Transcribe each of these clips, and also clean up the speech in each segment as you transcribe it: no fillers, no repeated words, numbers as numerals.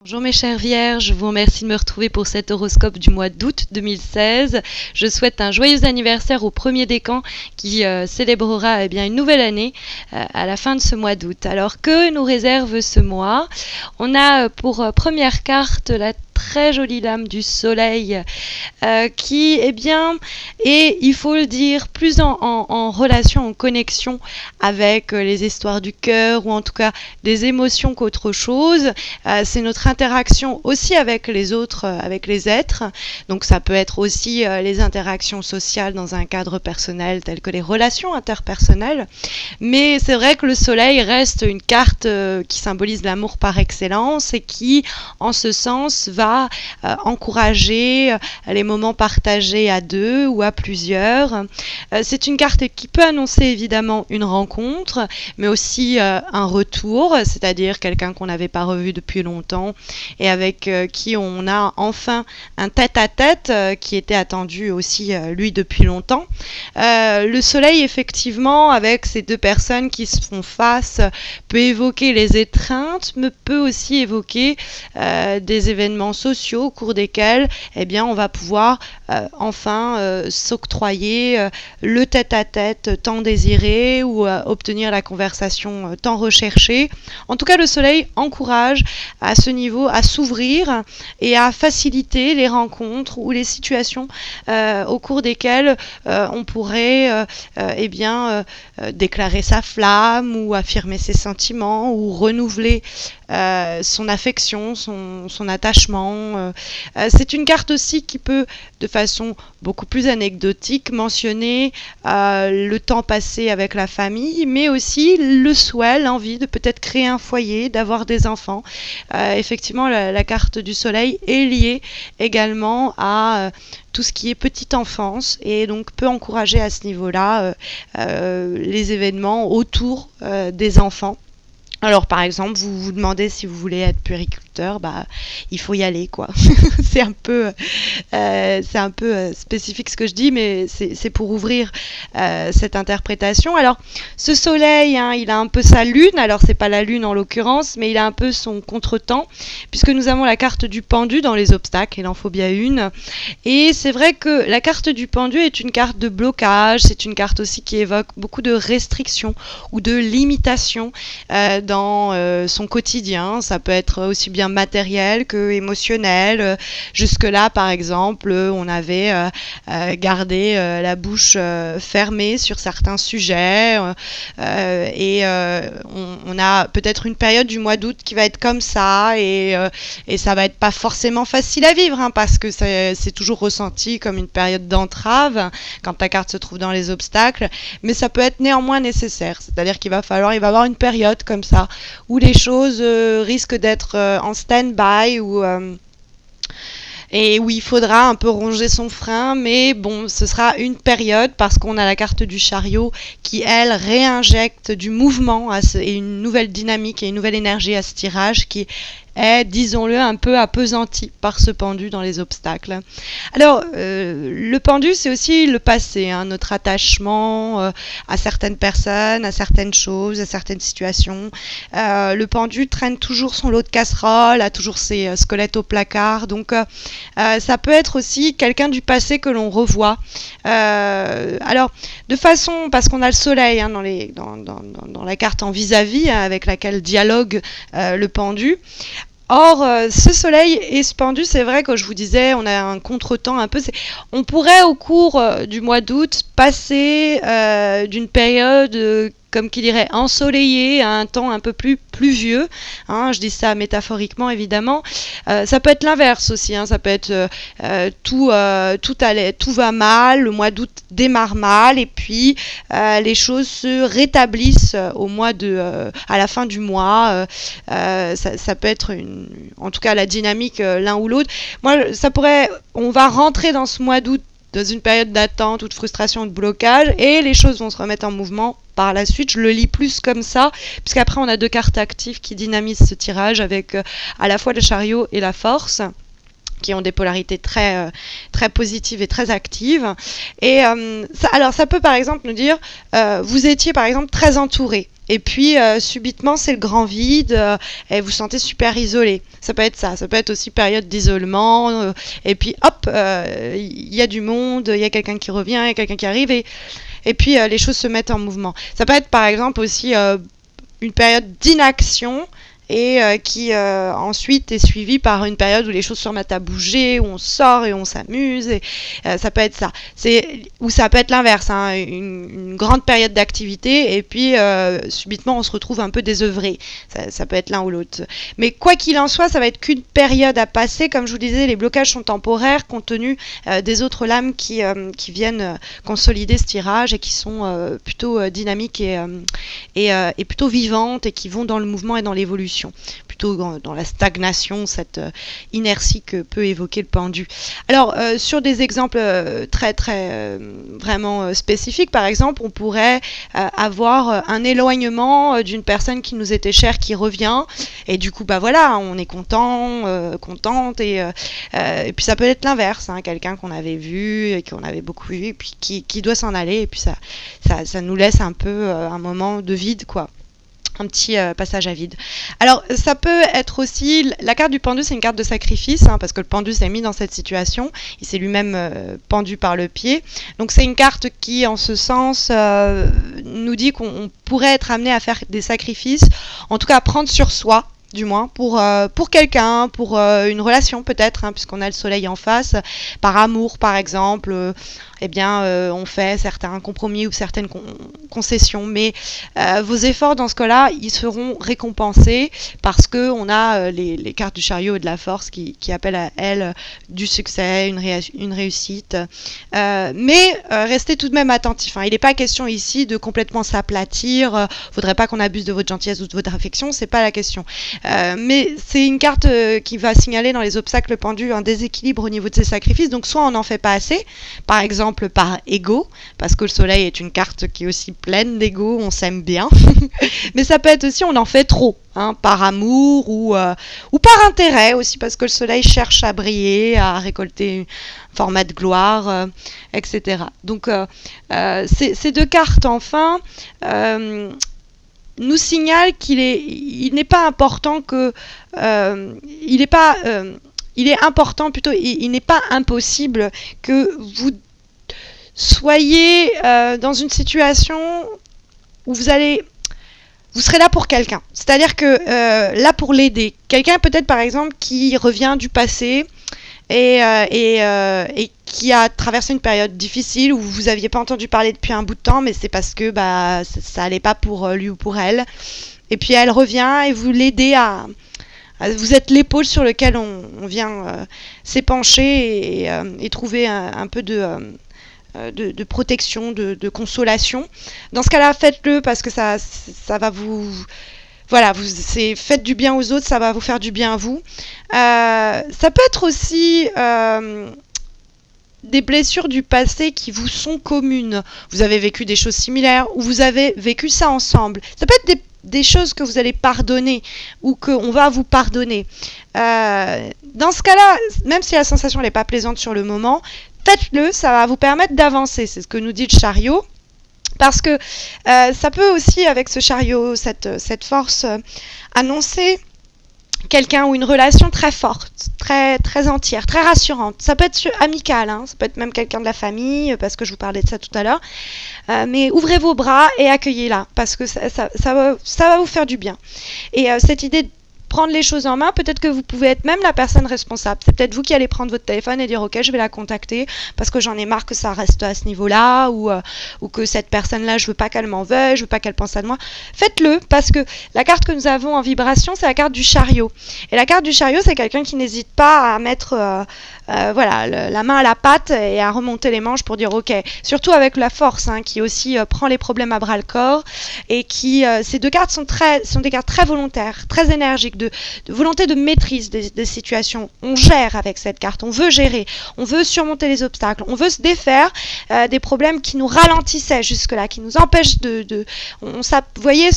Bonjour mes chères vierges, je vous remercie de me retrouver pour cet horoscope du mois d'août 2016. Je souhaite un joyeux anniversaire au premier décan qui célébrera une nouvelle année à la fin de ce mois d'août. Alors que nous réserve ce mois? On a pour première carte la très jolie lame du soleil qui est, il faut le dire, plus en relation, en connexion avec les histoires du cœur ou en tout cas des émotions qu'autre chose. C'est notre interaction aussi avec les autres, avec les êtres. Donc ça peut être aussi les interactions sociales dans un cadre personnel tel que les relations interpersonnelles. Mais c'est vrai que le soleil reste une carte qui symbolise l'amour par excellence et qui, en ce sens, va encourager les moments partagés à deux ou à plusieurs. C'est une carte qui peut annoncer évidemment une rencontre, mais aussi un retour, c'est-à-dire quelqu'un qu'on n'avait pas revu depuis longtemps et avec qui on a enfin un tête-à-tête qui était attendu aussi lui depuis longtemps. Le soleil, effectivement, avec ces deux personnes qui se font face, peut évoquer les étreintes, mais peut aussi évoquer des événements sociaux au cours desquels on va pouvoir enfin s'octroyer le tête-à-tête tant désiré ou obtenir la conversation tant recherchée. En tout cas, le soleil encourage à ce niveau à s'ouvrir et à faciliter les rencontres ou les situations au cours desquelles on pourrait déclarer sa flamme ou affirmer ses sentiments ou renouveler son affection, son attachement. C'est une carte aussi qui peut, de façon beaucoup plus anecdotique, mentionner le temps passé avec la famille, mais aussi le souhait, l'envie de peut-être créer un foyer, d'avoir des enfants. Effectivement, la carte du soleil est liée également à tout ce qui est petite enfance et donc peut encourager à ce niveau-là les événements autour des enfants. Alors par exemple, vous vous demandez si vous voulez être puériculteur, il faut y aller quoi. c'est un peu spécifique ce que je dis, mais c'est pour ouvrir cette interprétation. Alors ce soleil, il a un peu sa lune, alors c'est pas la lune en l'occurrence, mais il a un peu son contretemps, puisque nous avons la carte du pendu dans les obstacles, il en faut bien une. Et c'est vrai que la carte du pendu est une carte de blocage, c'est une carte aussi qui évoque beaucoup de restrictions ou de limitations dans son quotidien. Ça peut être aussi bien matériel que émotionnel. Jusque-là, par exemple, on avait gardé la bouche fermée sur certains sujets et on a peut-être une période du mois d'août qui va être comme ça et ça va être pas forcément facile à vivre parce que c'est toujours ressenti comme une période d'entrave quand ta carte se trouve dans les obstacles, mais ça peut être néanmoins nécessaire. C'est-à-dire il va y avoir une période comme ça où les choses risquent d'être en stand-by et où il faudra un peu ronger son frein, mais bon, ce sera une période parce qu'on a la carte du chariot qui, elle, réinjecte du mouvement et une nouvelle dynamique et une nouvelle énergie à ce tirage qui est, disons-le, un peu appesanti par ce pendu dans les obstacles. Alors, le pendu, c'est aussi le passé, notre attachement à certaines personnes, à certaines choses, à certaines situations. Le pendu traîne toujours son lot de casseroles, a toujours ses squelettes au placard, donc ça peut être aussi quelqu'un du passé que l'on revoit. Alors, de façon, parce qu'on a le soleil dans la carte en vis-à-vis avec laquelle dialogue le pendu. Or, ce soleil et ce pendu, c'est vrai que je vous disais, on a un contretemps un peu. On pourrait, au cours du mois d'août, passer d'une période comme qui dirait ensoleillé à un temps un peu plus pluvieux, je dis ça métaphoriquement évidemment. Ça peut être l'inverse aussi, ça peut être tout va mal, le mois d'août démarre mal et puis les choses se rétablissent à la fin du mois. Ça peut être en tout cas la dynamique l'un ou l'autre. On va rentrer dans ce mois d'août dans une période d'attente ou de frustration ou de blocage et les choses vont se remettre en mouvement par la suite. Je le lis plus comme ça puisqu'après on a deux cartes actives qui dynamisent ce tirage avec à la fois le chariot et la force qui ont des polarités très positives et très actives. Et ça peut par exemple nous dire vous étiez par exemple très entouré Et puis subitement c'est le grand vide et vous vous sentez super isolé. Ça peut être ça, ça peut être aussi période d'isolement et puis hop, il y a du monde, il y a quelqu'un qui revient, il y a quelqu'un qui arrive et puis les choses se mettent en mouvement. Ça peut être par exemple aussi une période d'inaction et qui ensuite est suivie par une période où les choses se remettent à bouger, où on sort et on s'amuse, et ça peut être ça. Ou ça peut être l'inverse, hein, une grande période d'activité, et puis subitement on se retrouve un peu désœuvré. Ça peut être l'un ou l'autre. Mais quoi qu'il en soit, ça va être qu'une période à passer. Comme je vous disais, les blocages sont temporaires, compte tenu des autres lames qui viennent consolider ce tirage, et qui sont plutôt dynamiques et plutôt vivantes, et qui vont dans le mouvement et dans l'évolution, plutôt dans la stagnation, cette inertie que peut évoquer le pendu. Alors, sur des exemples très vraiment spécifiques, par exemple, on pourrait avoir un éloignement d'une personne qui nous était chère qui revient, et du coup, bah voilà, on est contente, et puis ça peut être l'inverse, hein, quelqu'un qu'on avait vu, et qu'on avait beaucoup vu, et puis qui doit s'en aller, et puis ça nous laisse un peu un moment de vide, quoi. Un petit passage à vide. Alors, ça peut être aussi... La carte du pendu, c'est une carte de sacrifice, hein, parce que le pendu s'est mis dans cette situation. Il s'est lui-même pendu par le pied. Donc, c'est une carte qui, en ce sens, nous dit qu'on pourrait être amené à faire des sacrifices, en tout cas à prendre sur soi, du moins, pour quelqu'un, pour une relation peut-être, hein, puisqu'on a le soleil en face, par amour, par exemple. On fait certains compromis ou certaines concessions, mais vos efforts dans ce cas-là, ils seront récompensés parce que on a les cartes du chariot et de la force qui appellent à elles du succès, une réussite. Mais restez tout de même attentifs, hein. Il n'est pas question ici de complètement s'aplatir. Faudrait pas qu'on abuse de votre gentillesse ou de votre affection, c'est pas la question. Mais c'est une carte qui va signaler dans les obstacles pendus un déséquilibre au niveau de ses sacrifices. Donc soit on n'en fait pas assez, par exemple par ego, parce que le soleil est une carte qui est aussi pleine d'ego, on s'aime bien, mais ça peut être aussi on en fait trop, hein, par amour ou par intérêt aussi, parce que le soleil cherche à briller, à récolter un format de gloire, etc. Donc ces deux cartes enfin nous signalent il n'est pas important que il est important plutôt, il n'est pas impossible que vous soyez dans une situation où vous serez là pour quelqu'un. C'est-à-dire que là pour l'aider. Quelqu'un peut-être par exemple qui revient du passé et qui a traversé une période difficile où vous n'aviez pas entendu parler depuis un bout de temps, mais c'est parce que ça allait pas pour lui ou pour elle. Et puis elle revient et vous l'aidez vous êtes l'épaule sur laquelle on vient s'épancher et trouver un peu de protection, de consolation. Dans ce cas-là, faites-le parce que ça va vous... Voilà, faites du bien aux autres, ça va vous faire du bien à vous. Ça peut être aussi des blessures du passé qui vous sont communes. Vous avez vécu des choses similaires ou vous avez vécu ça ensemble. Ça peut être des choses que vous allez pardonner ou qu'on va vous pardonner. Dans ce cas-là, même si la sensation n'est pas plaisante sur le moment, faites-le, ça va vous permettre d'avancer. C'est ce que nous dit le chariot. Parce que ça peut aussi, avec ce chariot, cette force, annoncer quelqu'un ou une relation très forte, très entière, très rassurante. Ça peut être amical, hein, ça peut être même quelqu'un de la famille, parce que je vous parlais de ça tout à l'heure. Mais ouvrez vos bras et accueillez-la, parce que ça va vous faire du bien. Et cette idée de prendre les choses en main, peut-être que vous pouvez être même la personne responsable. C'est peut-être vous qui allez prendre votre téléphone et dire ok, je vais la contacter parce que j'en ai marre que ça reste à ce niveau-là ou que cette personne-là, je veux pas qu'elle m'en veuille, je veux pas qu'elle pense à moi. Faites-le parce que la carte que nous avons en vibration, c'est la carte du chariot. Et la carte du chariot, c'est quelqu'un qui n'hésite pas à mettre la main à la pâte et à remonter les manches pour dire ok. Surtout avec la force, hein, qui aussi prend les problèmes à bras le corps et qui ces deux cartes sont des cartes très volontaires, très énergiques, de volonté de maîtrise des situations. On gère avec cette carte, on veut gérer, on veut surmonter les obstacles, on veut se défaire des problèmes qui nous ralentissaient jusque-là, qui nous empêchent vous voyez,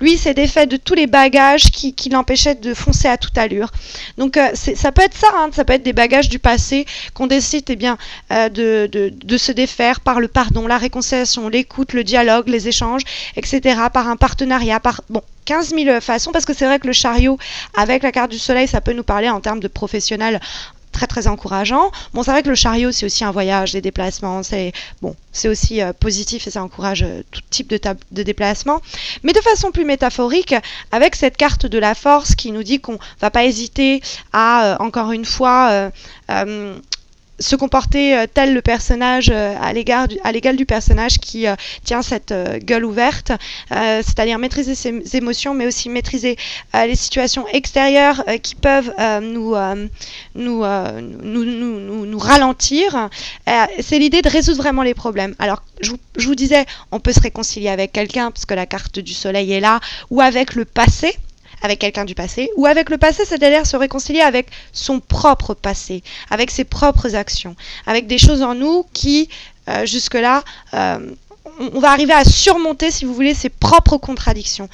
lui s'est défait de tous les bagages qui l'empêchaient de foncer à toute allure. Donc ça peut être ça, hein, ça peut être des bagages du passé passé, qu'on décide de se défaire par le pardon, la réconciliation, l'écoute, le dialogue, les échanges, etc., par un partenariat, par 15 000 façons, parce que c'est vrai que le chariot, avec la carte du soleil, ça peut nous parler en termes de professionnel très très encourageant. C'est vrai que le chariot, c'est aussi un voyage, des déplacements, c'est aussi positif et ça encourage tout type de déplacement. Mais de façon plus métaphorique, avec cette carte de la force qui nous dit qu'on ne va pas hésiter à, encore une fois, se comporter tel le personnage à l'égal du personnage qui tient cette gueule ouverte, c'est-à-dire maîtriser ses émotions, mais aussi maîtriser les situations extérieures qui peuvent nous ralentir. C'est l'idée de résoudre vraiment les problèmes. Alors, je vous disais, on peut se réconcilier avec quelqu'un, parce que la carte du soleil est là, ou avec le passé, avec quelqu'un du passé, ou avec le passé, c'est-à-dire se réconcilier avec son propre passé, avec ses propres actions, avec des choses en nous qui, jusque-là, on va arriver à surmonter, si vous voulez, ses propres contradictions,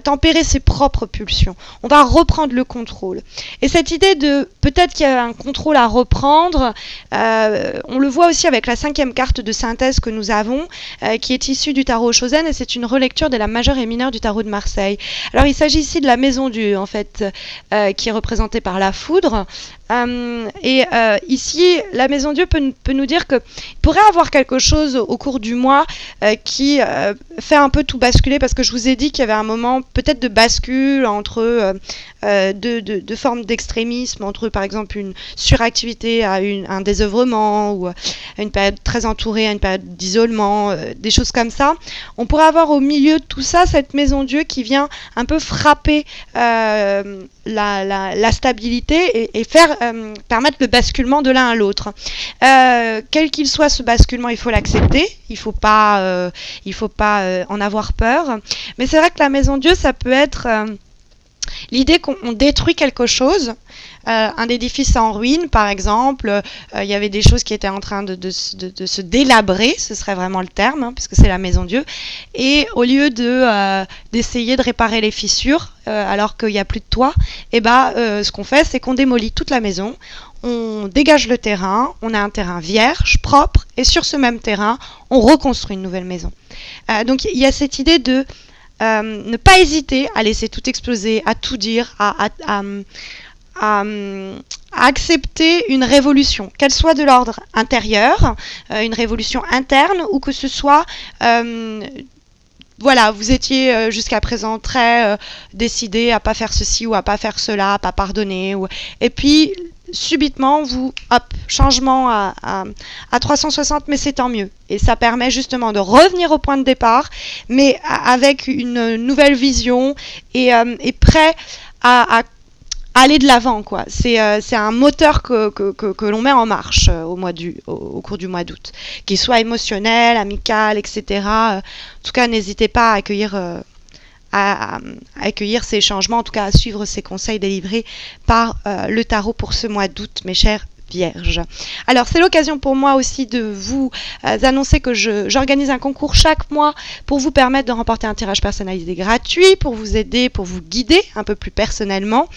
tempérer ses propres pulsions. On va reprendre le contrôle. Et cette idée de peut-être qu'il y a un contrôle à reprendre, on le voit aussi avec la 5e carte de synthèse que nous avons, qui est issue du tarot Chosen, et c'est une relecture de la majeure et mineure du tarot de Marseille. Alors il s'agit ici de la maison Dieu, en fait, qui est représentée par la foudre. Ici, la maison Dieu peut nous dire qu'il pourrait avoir quelque chose au cours du mois qui fait un peu tout basculer, parce que je vous ai dit qu'il y avait un moment peut-être de bascule entre deux formes d'extrémisme, entre par exemple une suractivité à un désœuvrement, ou une période très entourée à une période d'isolement, des choses comme ça. On pourrait avoir au milieu de tout ça cette maison Dieu qui vient un peu frapper la stabilité et faire permettre le basculement de l'un à l'autre. Quel qu'il soit ce basculement, il faut l'accepter, il faut pas en avoir peur. Mais c'est vrai que la maison Dieu, ça peut être l'idée qu'on détruit quelque chose, un édifice en ruine par exemple, il y avait des choses qui étaient en train de se délabrer, ce serait vraiment le terme, puisque c'est la maison Dieu, et au lieu d'essayer de réparer les fissures alors qu'il n'y a plus de toit, ce qu'on fait, c'est qu'on démolit toute la maison, on dégage le terrain, on a un terrain vierge, propre, et sur ce même terrain, on reconstruit une nouvelle maison. Donc il y a cette idée de ne pas hésiter à laisser tout exploser, à tout dire, à accepter une révolution, qu'elle soit de l'ordre intérieur, une révolution interne, ou que ce soit vous étiez jusqu'à présent très décidé à pas faire ceci ou à pas faire cela, à pas pardonner, et puis subitement, changement à 360, mais c'est tant mieux. Et ça permet justement de revenir au point de départ, mais avec une nouvelle vision et prêt à aller de l'avant, quoi. C'est un moteur que l'on met en marche au cours du mois d'août, qu'il soit émotionnel, amical, etc. En tout cas, n'hésitez pas à accueillir ces changements, en tout cas à suivre ces conseils délivrés par le tarot pour ce mois d'août, mes chers Vierge. Alors c'est l'occasion pour moi aussi de vous annoncer que j'organise un concours chaque mois pour vous permettre de remporter un tirage personnalisé gratuit, pour vous aider, pour vous guider un peu plus personnellement.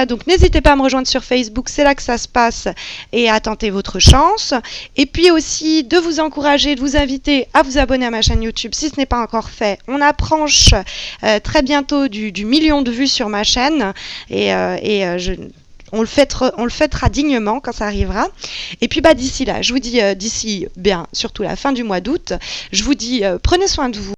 Donc n'hésitez pas à me rejoindre sur Facebook, c'est là que ça se passe, et à tenter votre chance. Et puis aussi de vous encourager, de vous inviter à vous abonner à ma chaîne YouTube si ce n'est pas encore fait. On approche très bientôt du million de vues sur ma chaîne, on le fêtera dignement quand ça arrivera. Et puis d'ici là, je vous dis, surtout la fin du mois d'août, je vous dis, prenez soin de vous.